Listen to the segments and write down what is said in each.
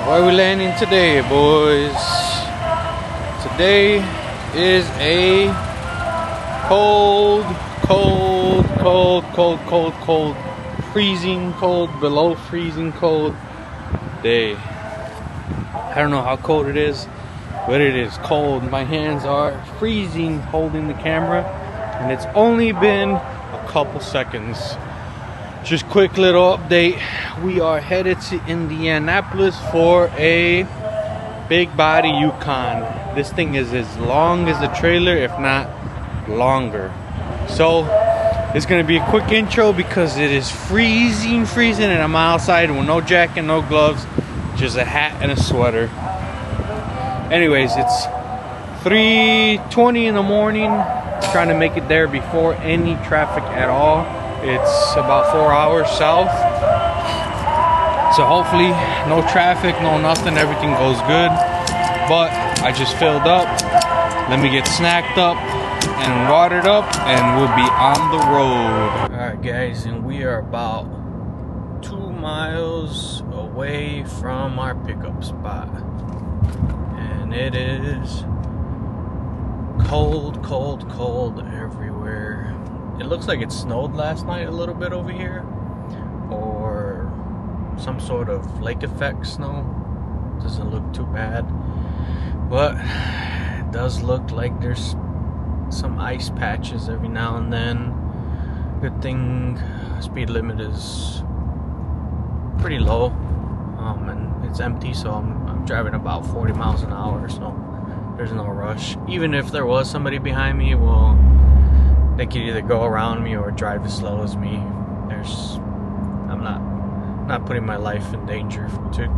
Where are we landing today, boys? Today is a cold, freezing cold, below freezing cold day. I don't know how cold it is, but it is cold. My hands are freezing holding the camera, and it's only been a couple seconds. Just quick little update. We are headed to Indianapolis for a big body Yukon. This thing is as long as the trailer, if not longer. So it's gonna be a quick intro because it is freezing, and I'm outside with no jacket, no gloves, just a hat and a sweater. Anyways, it's 3:20 in the morning. Trying to make it there before any traffic at all. It's about 4 hours south, so hopefully no traffic, no nothing, everything goes good. But I just filled up. Let me get snacked up and watered up, and we'll be on the road. Alright guys, and we are about 2 miles away from our pickup spot, and it is cold everywhere. It looks like it snowed last night a little bit over here, or some sort of lake effect snow. Doesn't look too bad, but it does look like there's some ice patches every now and then. Good thing speed limit is pretty low, and it's empty, so I'm driving about 40 miles an hour, so there's no rush. Even if there was somebody behind me, well, they could either go around me or drive as slow as me. I'm not putting my life in danger to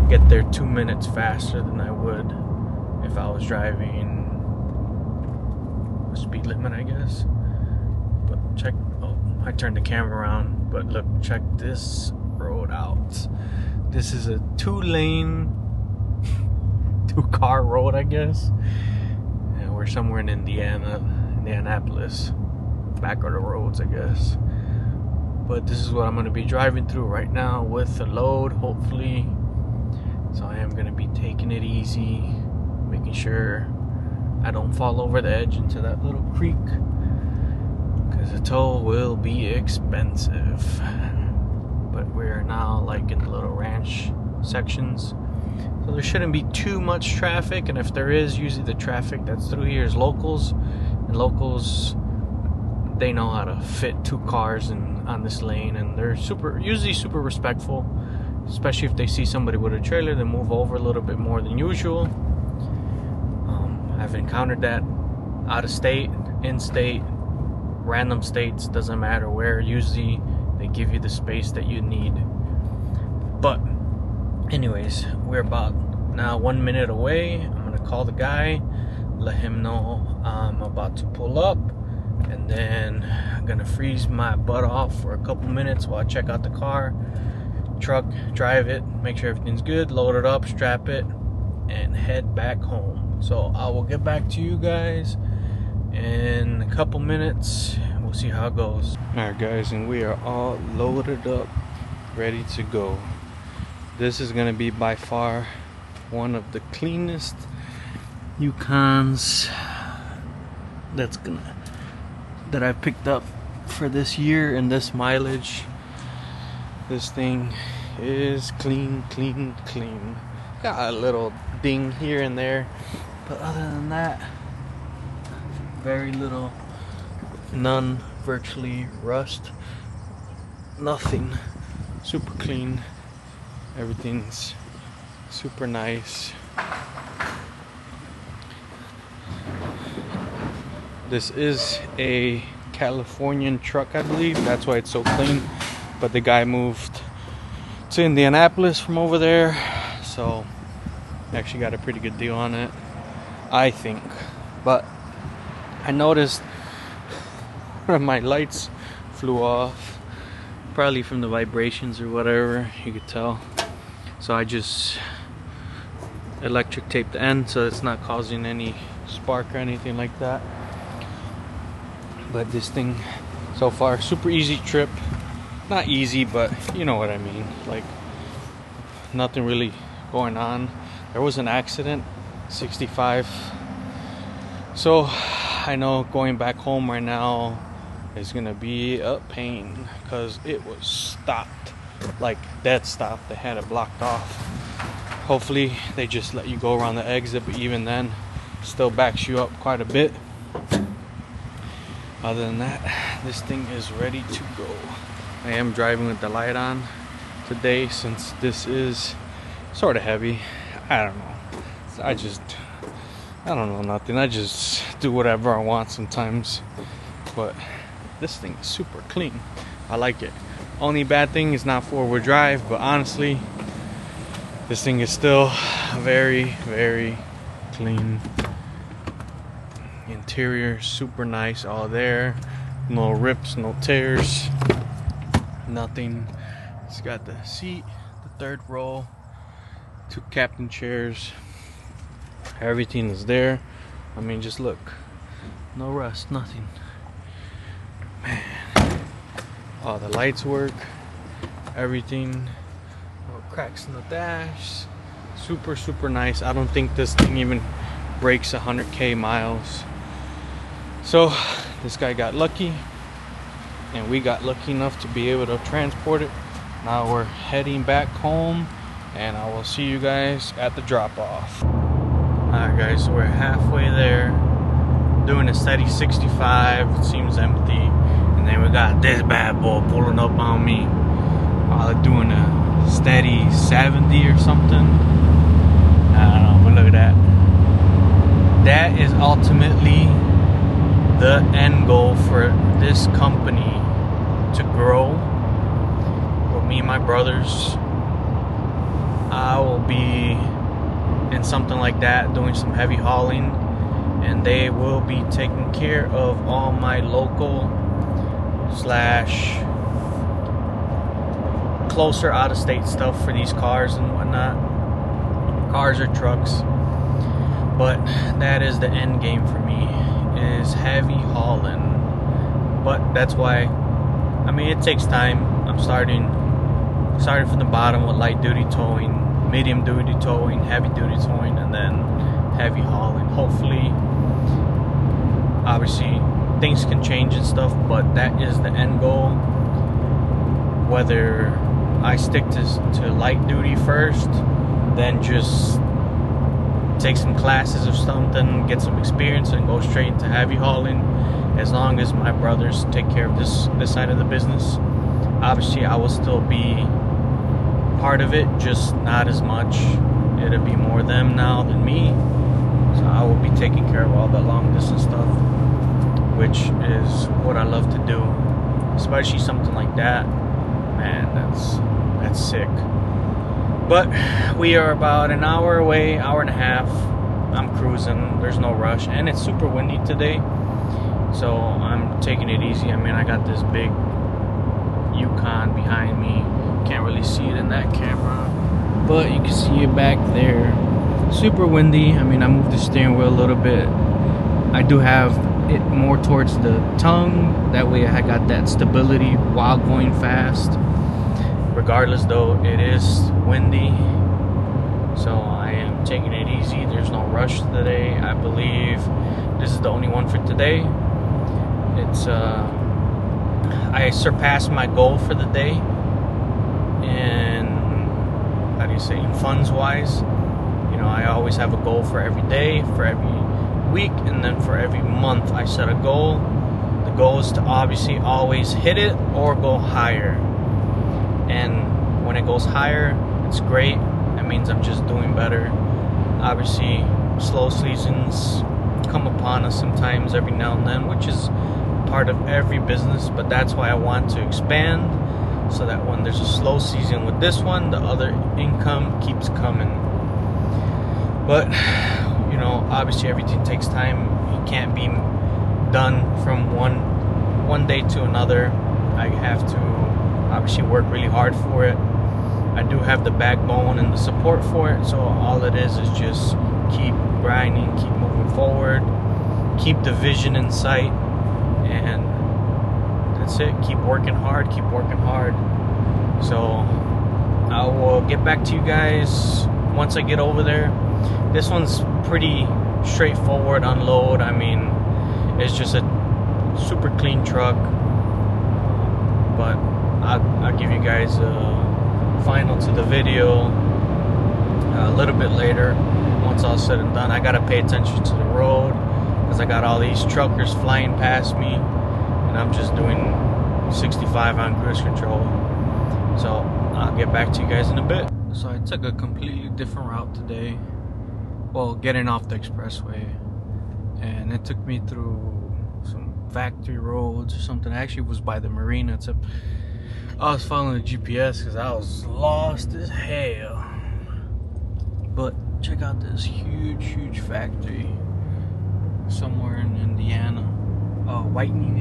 get there 2 minutes faster than I would if I was driving a speed limit, I guess. But check, oh, I turned the camera around, but look, check this road out. This is a 2-lane, 2-car road, I guess. And we're somewhere in Indianapolis. Back of the roads, I guess. But this is what I'm going to be driving through right now with the load, hopefully. So I am going to be taking it easy, making sure I don't fall over the edge into that little creek, because the toll will be expensive. But we're now like in the little ranch sections, so there shouldn't be too much traffic. And if there is, usually the traffic that's through here is locals, and locals, they know how to fit 2 cars on this lane, and they're usually super respectful, especially if they see somebody with a trailer. They move over a little bit more than usual. I've encountered that out of state, in state, random states, doesn't matter where. Usually they give you the space that you need. But anyways, we're about now 1 minute away. I'm gonna call the guy, let him know I'm about to pull up, and then I'm gonna freeze my butt off for a couple minutes while I check out the car, truck, drive it, make sure everything's good, load it up, strap it, and head back home. So I will get back to you guys in a couple minutes. We'll see how it goes. Alright guys, and we are all loaded up, ready to go. This is gonna be by far one of the cleanest Yukons that I've picked up for this year and this mileage. This thing is clean. Got a little ding here and there, but other than that, very little, none, virtually rust, nothing. Super clean, everything's super nice. This is a Californian truck, I believe. That's why it's so clean. But the guy moved to Indianapolis from over there, so actually got a pretty good deal on it, I think. But I noticed one of my lights flew off, probably from the vibrations or whatever, you could tell. So I just electric taped the end so it's not causing any spark or anything like that. But this thing so far, super easy trip. Not easy, but you know what I mean. Like, nothing really going on. There was an accident, 65. So I know going back home right now is gonna be a pain because it was stopped, like dead stop. They had it blocked off. Hopefully they just let you go around the exit, but even then still backs you up quite a bit. Other than that, this thing is ready to go. I am driving with the light on today since this is sort of heavy. I don't know. I don't know nothing. I just do whatever I want sometimes. But this thing is super clean. I like it. Only bad thing is not four-wheel drive, but honestly, this thing is still very, very clean. Interior super nice, all there. No rips, no tears, nothing. It's got the seat, the third row, 2 captain chairs. Everything is there. I mean, just look. No rust, nothing. Man. Oh, the lights work. Everything. No cracks in the dash. Super, super nice. I don't think this thing even breaks 100k miles. So this guy got lucky, and we got lucky enough to be able to transport it. Now we're heading back home, and I will see you guys at the drop-off. Alright guys, so we're halfway there, doing a steady 65. It seems empty, and then we got this bad boy pulling up on me, doing a steady 70 or something. I don't know, but look at that. That is ultimately the end goal for this company, to grow. With me and my brothers, I will be in something like that, doing some heavy hauling, and they will be taking care of all my local / closer out-of-state stuff for these cars and whatnot, cars or trucks. But that is the end game for me, is heavy hauling. But that's why, I mean, it takes time. I'm starting from the bottom with light duty towing, medium duty towing, heavy duty towing, and then heavy hauling. Hopefully, obviously things can change and stuff, but that is the end goal. Whether I stick to light duty first, then just take some classes or something, get some experience, and go straight into heavy hauling. As long as my brothers take care of this side of the business, obviously I will still be part of it, just not as much. It'll be more them now than me, so I will be taking care of all that long distance stuff, which is what I love to do. Especially something like that, man, that's sick. But we are about an hour away, hour and a half. I'm cruising, there's no rush, and it's super windy today, so I'm taking it easy. I mean, I got this big Yukon behind me. Can't really see it in that camera, but you can see it back there. Super windy. I mean, I moved the steering wheel a little bit. I do have it more towards the tongue, that way I got that stability while going fast. Regardless though, it is windy, so I am taking it easy. There's no rush today. I believe this is the only one for today. It's I surpassed my goal for the day, and how do you say, in funds wise. You know, I always have a goal for every day, for every week, and then for every month I set a goal. The goal is to obviously always hit it or go higher. And when it goes higher, it's great. That means I'm just doing better. Obviously, slow seasons come upon us sometimes, every now and then, which is part of every business. But that's why I want to expand, so that when there's a slow season with this one, the other income keeps coming. But, you know, obviously everything takes time. It can't be done from one day to another. I have to obviously work really hard for it. I do have the backbone and the support for it, so all it is just keep grinding, keep moving forward, keep the vision in sight, and that's it. Keep working hard, keep working hard. So I will get back to you guys once I get over there. This one's pretty straightforward unload. I mean, it's just a super clean truck. But I'll give you guys a final to the video a little bit later. Once all said and done, I gotta pay attention to the road because I got all these truckers flying past me, and I'm just doing 65 on cruise control. So I'll get back to you guys in a bit. So I took a completely different route today. Well, getting off the expressway, and it took me through some factory roads or something. I actually was by the marina, except I was following the GPS because I was lost as hell. But check out this huge factory somewhere in Indiana. Whitening,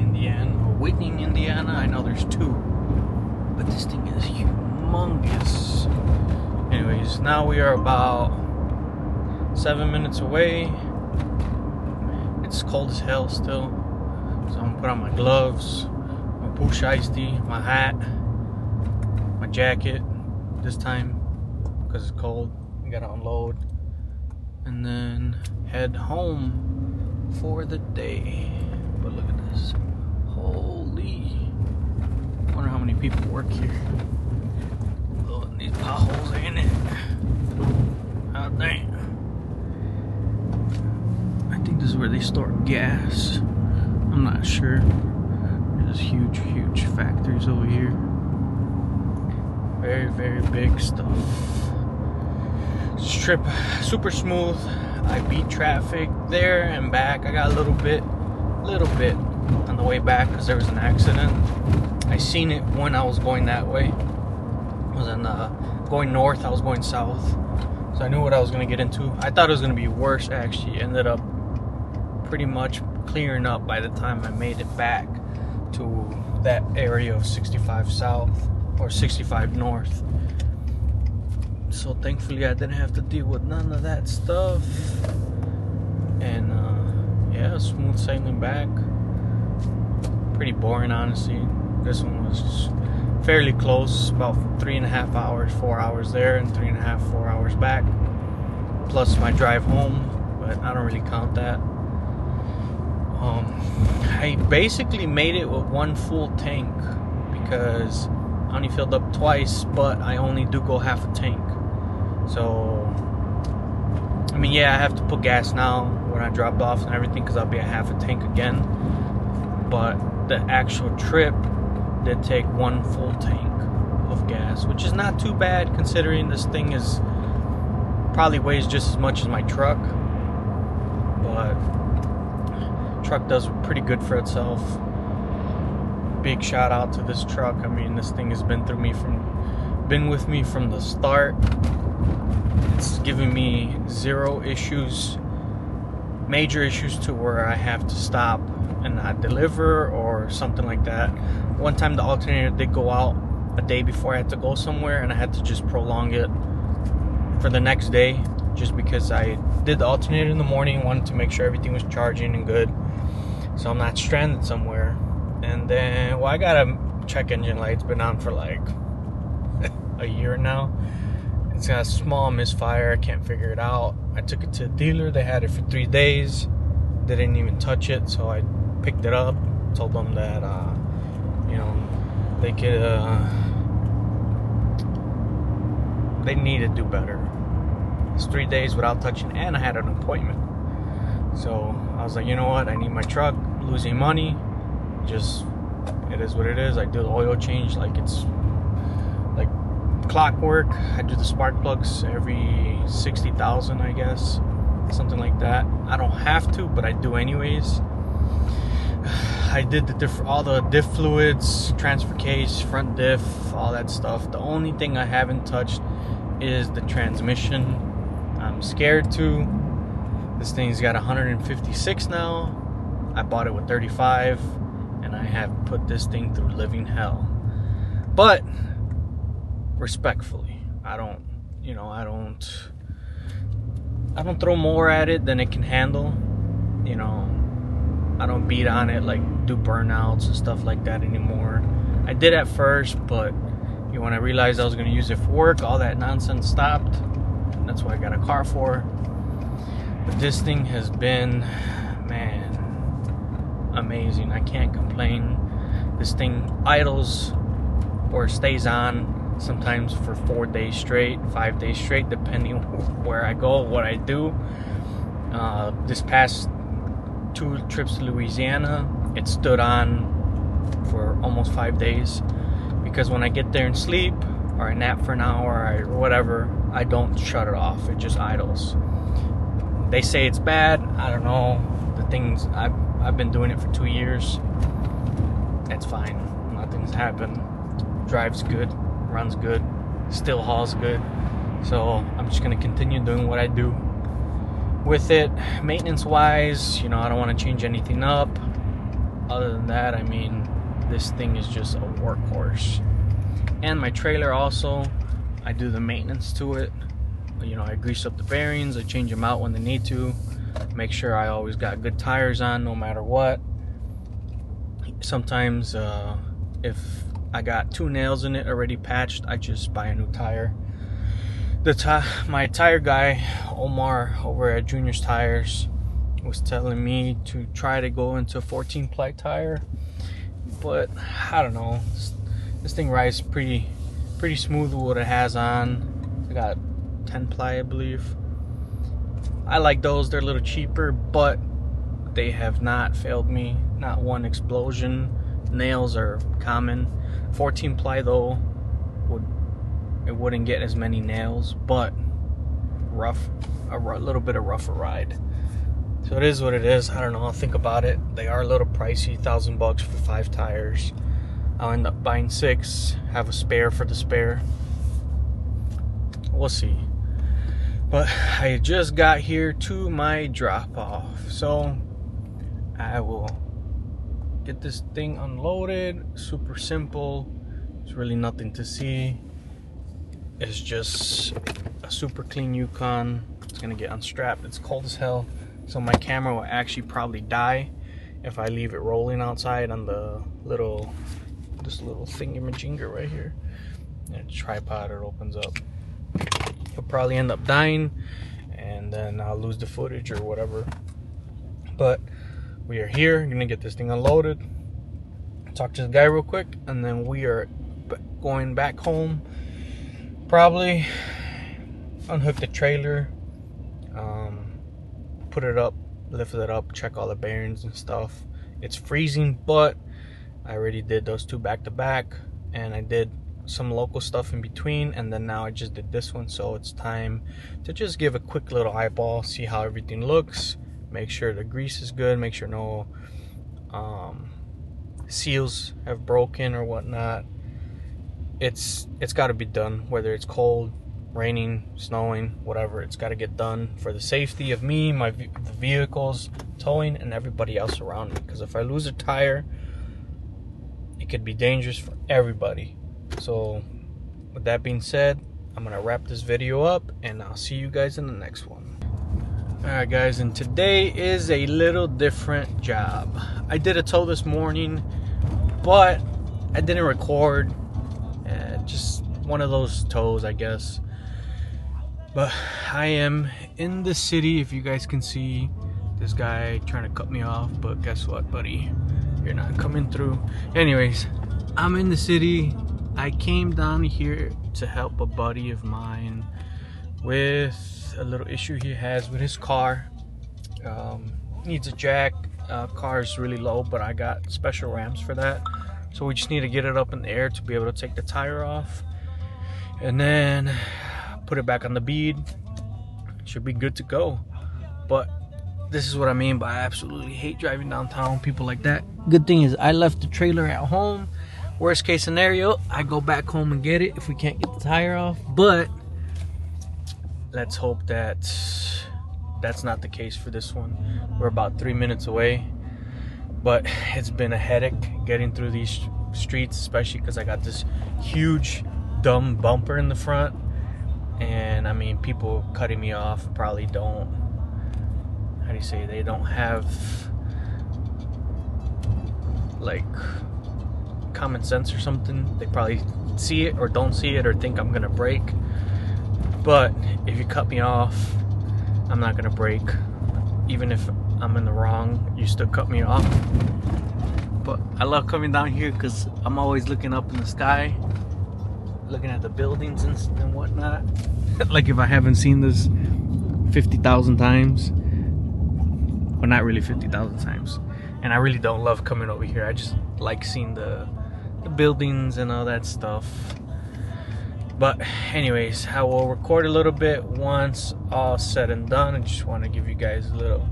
Indiana. I know there's two, but this thing is humongous. Anyways, now we are about 7 minutes away. It's cold as hell still, so I'm gonna put on my gloves, my push iced tea, my hat, my jacket this time because it's cold. I gotta unload and then head home for the day. But look at this, holy! I wonder how many people work here. Oh, these potholes ain't it? Oh dang! I think this is where they store gas. I'm not sure. There's huge factories over here. Very big stuff. Strip super smooth. I beat traffic there and back. I got a little bit on the way back because there was an accident. I seen it when I was going that way. I was going north. I was going south, so I knew what I was gonna get into. I thought it was gonna be worse. Actually, ended up pretty much clearing up by the time I made it back to that area of 65 South or 65 North. So thankfully I didn't have to deal with none of that stuff. And yeah, smooth sailing back. Pretty boring, honestly. This one was fairly close, about 3.5 hours, 4 hours there, and 3.5, 4 hours back, plus my drive home, but I don't really count that. I basically made it with one full tank because I only filled up twice, but I only do go half a tank. So I mean, yeah, I have to put gas now when I drop off and everything because I'll be at half a tank again, but the actual trip did take one full tank of gas, which is not too bad considering this thing is probably weighs just as much as my truck. But truck does pretty good for itself. Big shout out to this truck. I mean, this thing has been with me from the start. It's given me zero issues, major issues to where I have to stop and not deliver or something like that. One time the alternator did go out a day before I had to go somewhere, and I had to just prolong it for the next day just because I did the alternator in the morning, wanted to make sure everything was charging and good so I'm not stranded somewhere. And then, well, I got a check engine light. It's been on for like a year now. It's got a small misfire. I can't figure it out. I took it to a dealer. They had it for 3 days. They didn't even touch it, so I picked it up. Told them that you know, they could they need to do better. It's 3 days without touching, and I had an appointment. So I was like, you know what? I need my truck. Losing money. Just, it is what it is. I do the oil change like it's like clockwork. I do the spark plugs every 60,000, I guess, something like that. I don't have to, but I do anyways. I did all the diff fluids, transfer case, front diff, all that stuff. The only thing I haven't touched is the transmission. I'm scared to. This thing's got 156 now. I bought it with 35, and I have put this thing through living hell. But respectfully, I don't throw more at it than it can handle. You know, I don't beat on it, like do burnouts and stuff like that anymore. I did at first, but when I realized I was going to use it for work, all that nonsense stopped. That's what I got a car for. But this thing has been, man, amazing. I can't complain. This thing idles or stays on sometimes for 4 days straight, 5 days straight, depending where I go, what I do. This past 2 trips to Louisiana, it stood on for almost 5 days, because when I get there and sleep or I nap for an hour or whatever, I don't shut it off. It just idles. They say it's bad. I don't know. The things I've been doing it for 2 years. It's fine. Nothing's happened. Drives good, runs good, still hauls good. So I'm just gonna continue doing what I do with it. Maintenance wise, I don't want to change anything up. Other than that, I mean, this thing is just a workhorse. And my trailer also, I do the maintenance to it. I grease up the bearings, I change them out when they need to, make sure I always got good tires on no matter what. Sometimes if I got 2 nails in it already patched, I just buy a new tire. My tire guy, Omar, over at Junior's Tires, was telling me to try to go into a 14 ply tire, but I don't know. This thing rides pretty smooth with what it has on. I got 10 ply, I believe. I like those. They're a little cheaper, but they have not failed me. Not one explosion. Nails are common. 14 ply though, wouldn't get as many nails, but a little bit of rougher ride. So it is what it is. I don't know. I'll think about it. They are a little pricey, $1,000 for 5 tires. I'll end up buying 6, have a spare for the spare. We'll see. But I just got here to my drop off, so I will get this thing unloaded. Super simple. It's really nothing to see. It's just a super clean Yukon. It's gonna get unstrapped. It's cold as hell, so my camera will actually probably die if I leave it rolling outside on the this little thingamajigger right here. And tripod, it opens up. It'll probably end up dying, and then I'll lose the footage or whatever. But we are here. I'm gonna get this thing unloaded, talk to the guy real quick, and then we are going back home. Probably unhook the trailer, put it up, lift it up, check all the bearings and stuff. It's freezing, but I already did those 2 back to back, and I did some local stuff in between, and then now I just did this one. So it's time to just give a quick little eyeball, see how everything looks, make sure the grease is good, make sure no seals have broken or whatnot. It's got to be done, whether it's cold, raining, snowing, whatever. It's got to get done for the safety of me, the vehicles, towing, and everybody else around me. Because if I lose a tire, it could be dangerous for everybody. So with that being said, I'm gonna wrap this video up, and I'll see you guys in the next one. Alright guys, and today is a little different job. I did a tow this morning, but I didn't record. Just one of those tows, I guess. But I am in the city. If you guys can see this guy trying to cut me off, but guess what, buddy, you're not coming through. Anyways, I'm in the city. I came down here to help a buddy of mine with a little issue he has with his car. Needs a jack. Car is really low, but I got special ramps for that. So we just need to get it up in the air to be able to take the tire off, and then put it back on the bead. Should be good to go. But this is what I mean by I absolutely hate driving downtown, people like that. Good thing is I left the trailer at home. Worst case scenario, I go back home and get it if we can't get the tire off. But let's hope that that's not the case for this one. We're about 3 minutes away. But it's been a headache getting through these streets, especially because I got this huge dumb bumper in the front. And I mean, people cutting me off probably don't, how do you say, they don't have like common sense or something. They probably see it or don't see it or think I'm gonna brake. But if you cut me off, I'm not gonna break. Even if I'm in the wrong, you still cut me off. But I love coming down here because I'm always looking up in the sky, looking at the buildings and whatnot. Like if I haven't seen this 50,000 times, well, not really 50,000 times. And I really don't love coming over here. I just like seeing the buildings and all that stuff. But anyways, I will record a little bit once all said and done. I just want to give you guys a little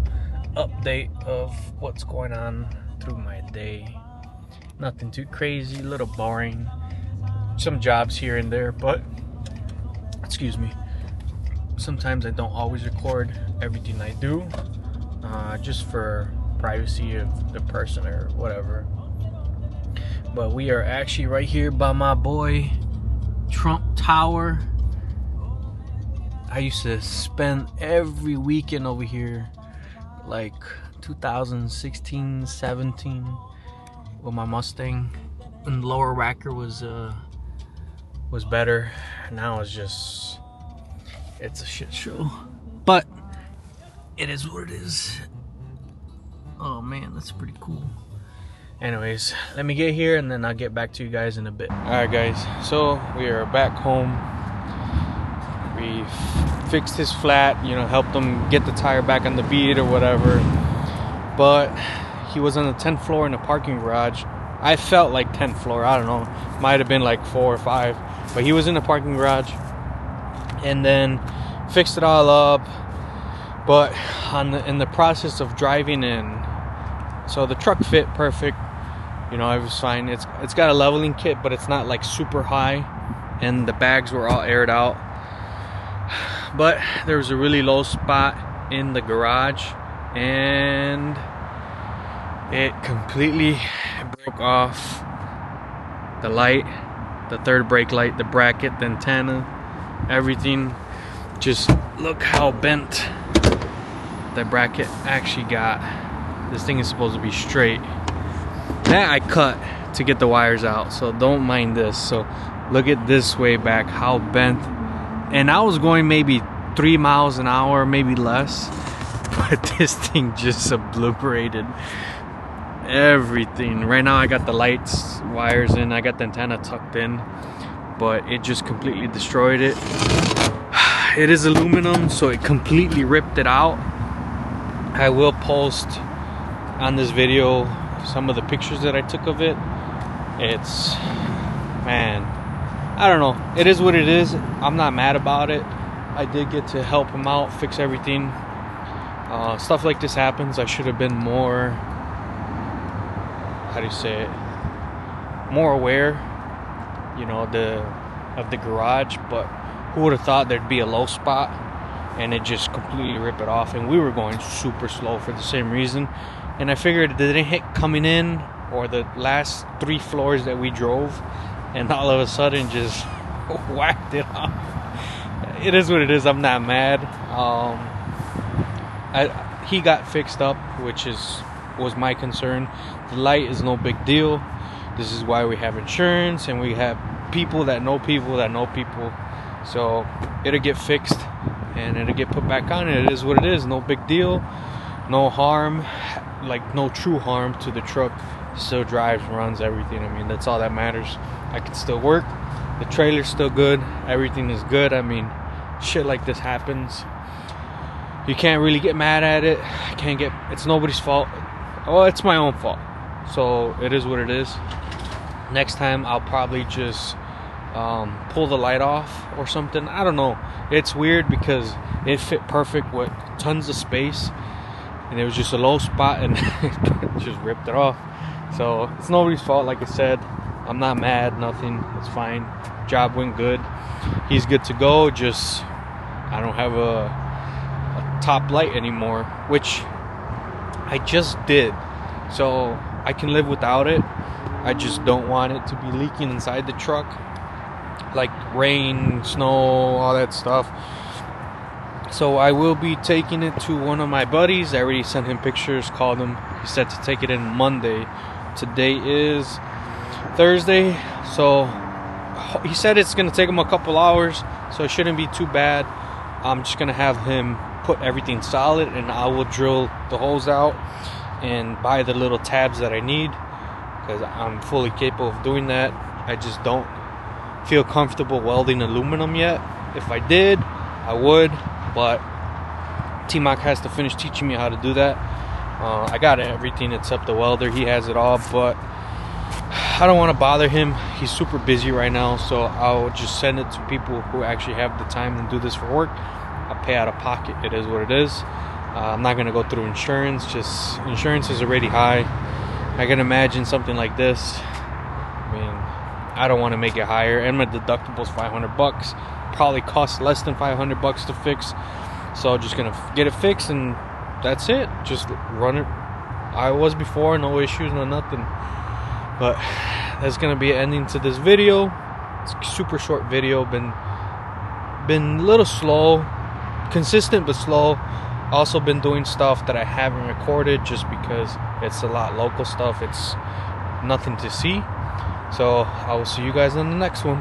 update of what's going on through my day. Nothing too crazy, a little boring. Some jobs here and there, but excuse me, sometimes I don't always record everything I do, just for privacy of the person or whatever. But we are actually right here by my boy Trump Tower. I used to spend every weekend over here, like 2016, 17, with my Mustang. And Lower Racker was better. Now it's a shit show. But it is what it is. Oh man, that's pretty cool. Anyways, let me get here and then I'll get back to you guys in a bit. Alright guys, so we are back home. We fixed his flat, you know, helped him get the tire back on the bead or whatever. But he was on the 10th floor in the parking garage. I felt like 10th floor, I don't know. Might have been like 4 or 5. But he was in the parking garage. And then fixed it all up. But in the process of driving in, so the truck fit perfect, you know, it was fine. It's got a leveling kit, but it's not like super high, and the bags were all aired out. But there was a really low spot in the garage, and it completely broke off the light, the third brake light, the bracket, the antenna, everything. Just look how bent the bracket actually got. This thing is supposed to be straight. That I cut to get the wires out, so don't mind this. So look at this way back, how bent. And I was going maybe 3 miles an hour, maybe less. But this thing just obliterated everything. Right now I got the lights, wires in, I got the antenna tucked in, but it just completely destroyed it. It is aluminum, so it completely ripped it out. I will post on this video some of the pictures that I took of it. It's, man, I don't know, it is what it is. I'm not mad about it. I did get to help him out, fix everything. Stuff like this happens. I should have been more, how do you say it, more aware, you know, of the garage. But who would have thought there'd be a low spot and it just completely ripped it off. And we were going super slow for the same reason. And I figured it didn't hit coming in or the last 3 floors that we drove, and all of a sudden just whacked it off. It is what it is. I'm not mad. He got fixed up, which was my concern. The light is no big deal. This is why we have insurance, and we have people that know people that know people. So it'll get fixed and it'll get put back on. It is what it is. No big deal. No harm. Like no true harm to the truck. Still drives, runs, everything. I mean, that's all that matters. I can still work. The trailer's still good. Everything is good. I mean, shit like this happens. You can't really get mad at it. It's nobody's fault. Well, it's my own fault. So it is what it is. Next time I'll probably just pull the light off or something. I don't know. It's weird because it fit perfect with tons of space, and it was just a low spot and it just ripped it off. So it's nobody's fault. Like I said, I'm not mad, nothing. It's fine. Job went good. He's good to go. Just I don't have a top light anymore, which I just did, so I can live without it. I just don't want it to be leaking inside the truck, like rain, snow, all that stuff. So I will be taking it to one of my buddies. I already sent him pictures, called him. He said to take it in Monday. Today is Thursday, so he said it's gonna take him a couple hours, so it shouldn't be too bad. I'm just gonna have him put everything solid, and I will drill the holes out and buy the little tabs that I need, because I'm fully capable of doing that. I just don't feel comfortable welding aluminum yet. If I did, I would, but T-Mac has to finish teaching me how to do that. I got everything except the welder. He has it all, but I don't want to bother him. He's super busy right now, so I'll just send it to people who actually have the time to do this for work. I'll pay out of pocket. It is what it is. I'm not going to go through insurance. Just insurance is already high. I can imagine something like this. I mean, I don't want to make it higher, and my deductible's $500. Probably costs less than $500 to fix. So I'm just gonna get it fixed, and that's it. Just run it. I was before, no issues, no nothing. But that's gonna be an ending to this video. It's a super short video. Been a little slow, consistent but slow. Also been doing stuff that I haven't recorded just because it's a lot local stuff. It's nothing to see. So I will see you guys on the next one.